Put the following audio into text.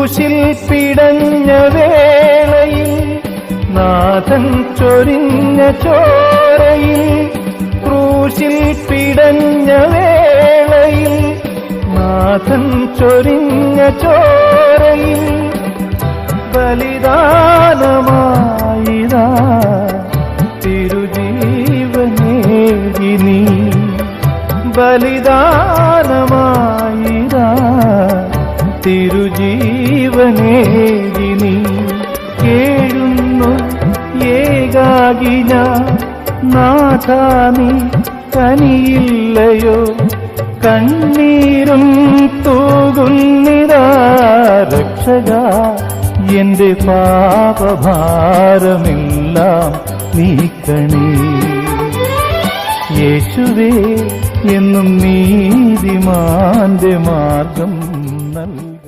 ക്രൂശിൽ പിടഞ്ഞ വേളയിൽ നാഥൻ ചൊരിഞ്ഞ ചോരയിൽ, ക്രൂശിൽ പിടഞ്ഞ വേളയിൽ നാഥൻ ചൊരിഞ്ഞ ചോരയിൽ ബലിദാനമായിതാ തിരുജീവനേകി നീ, ബലിദാനമായിതാ തിരുജീവനേകി നീ. കേഴുന്നു ഏകാകി ഞാൻ നാഥാ നീ കനിയില്ലയോ, കണ്ണീരും തൂകുന്നിതാ രക്ഷകാ എന്റെ പാപഭാരമെല്ലാം നീക്കണേ. യേശുവേ എന്നും നീതിമാന്റെ മാർഗം നല്ല